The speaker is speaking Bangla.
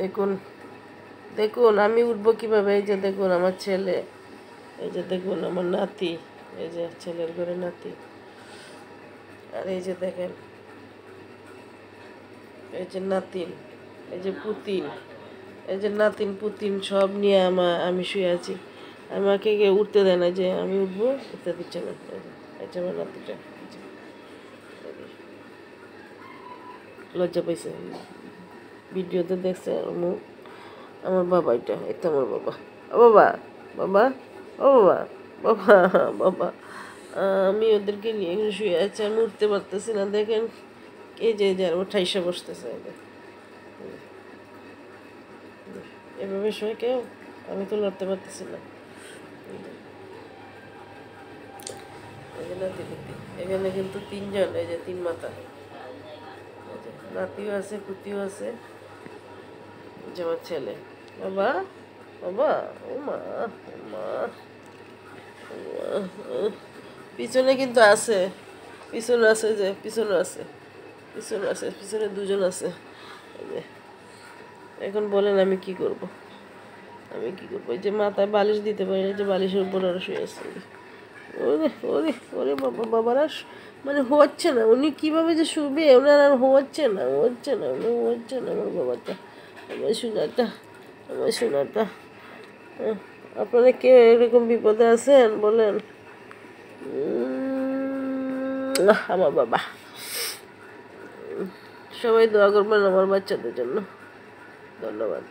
দেখুন দেখুন আমি উঠবো কিভাবে। এই যে দেখুন আমার ছেলে, এই যে দেখুন আমার নাতি, এই যে ছেলের ঘরে নাতি, আর এই যে দেখেন এই যে নাতিন, এই যে পুতিন, এই যে নাতিন পুতিন সব নিয়ে আমি শুয়ে আছি। আমাকে কেউ উঠতে দেয় না, যে আমি উঠবো, উঠতে দিচ্ছে না। এই যে আমার নাতিটা, লজ্জা পাইছে, ভিডিওতে দেখছে আমার বাবা, এটা এটা আমার বাবা। ও বাবা, বাবা, ও বাবা, বাবা, বাবা। আমি ওদেরকে নিয়ে এখানে শুয়ে আছি, আমি উঠতে পারতেছি না। দেখেন এই যে যার ও ঠাইসা বসতেছে, এভাবে শুয়ে কেউ, আমি তো লড়তে পারতেছি না। এখানে কিন্তু তিনজন, এই যে তিন মাথা, নাতিও আছে, পুতিও আছে, যে আমার ছেলে। বাবা, বাবা, ও মা, ও মা, পিছনে কিন্তু আছে, পিছনে আছে, যে পিছনে আছে, পিছনে আছে, পিছনে দুজন আছে। এখন বলেন আমি কি করব, আমি কি করবো? এই যে মাথায় বালিশ দিতে পারি না, যে বালিশের উপর আরো শুয়ে আছে। ওরে ওরে ওরে বাবা, বাবারা মানে হচ্ছে না, উনি কিভাবে যে শুবে, ওনার আর হচ্ছে না, হচ্ছে না, হচ্ছে না। আমার বাবাটা, আমার সোনাটা, আমার সোনাটা। আপনারা কেউ এরকম বিপদে আছেন বলেন? আমার বাবা, সবাই দোয়া করবেন আমার বাচ্চাদের জন্য। ধন্যবাদ।